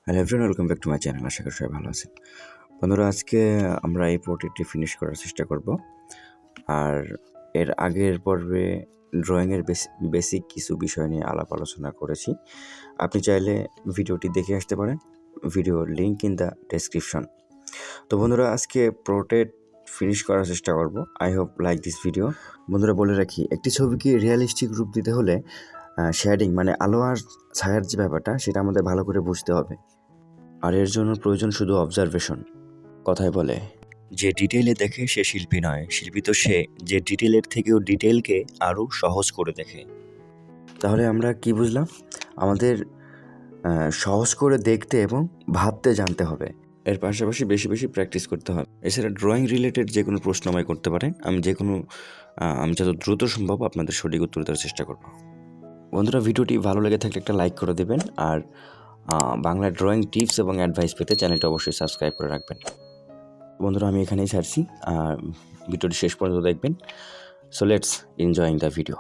Hello everyone, welcome back to my channel. আশা করি সবাই ভালো আছেন। বন্ধুরা, আজকে আমরা এই পোর্ট্রেটটি ফিনিশ করার চেষ্টা করব। আর এর আগের পর্বে ড্রয়িংয়ের বেসিক কিছু বিষয় নিয়ে আলাপ আলোচনা করেছি। আপনি চাইলে ভিডিওটি দেখে আসতে পারেন, ভিডিওর লিঙ্ক ইন দ্য ডেসক্রিপশন। তো বন্ধুরা, আজকে পোর্ট্রেট ফিনিশ করার চেষ্টা করব। I hope like this video. বন্ধুরা, বলে রাখি, একটি ছবিকে রিয়েলিস্টিক রূপ দিতে হলে শেডিং মানে আলো আর ছায়ার যে ব্যাপারটা, সেটা আমাদের ভালো করে বুঝতে হবে। আর এর জন্য প্রয়োজন শুধু অবজারভেশন। কথায় বলে, যে ডিটেইলে দেখে সে শিল্পী নয়, শিল্পী তো সে যে ডিটেইলের থেকেও ডিটেইলকে আরও সহজ করে দেখে। তাহলে আমরা কি বুঝলাম? আমাদের সহজ করে দেখতে এবং ভাবতে জানতে হবে। এর পাশাপাশি বেশি বেশি প্র্যাকটিস করতে হবে। এছাড়া ড্রয়িং রিলেটেড যে কোনো প্রশ্ন আমায় করতে পারেন। আমি যত দ্রুত সম্ভব আপনাদের সঠিক উত্তর দেওয়ার চেষ্টা করব। বন্ধুরা, ভিডিওটি ভালো লেগে থাকলে একটা লাইক করে দেবেন। আর বাংলা ড্রয়িং টিপস এবং অ্যাডভাইস পেতে চ্যানেলটা অবশ্যই সাবস্ক্রাইব করে রাখবেন। বন্ধুরা, আমি এখানেই ছাড়ছি। ভিডিওটি শেষ পর্যন্ত দেখবেন। So let's enjoying the video.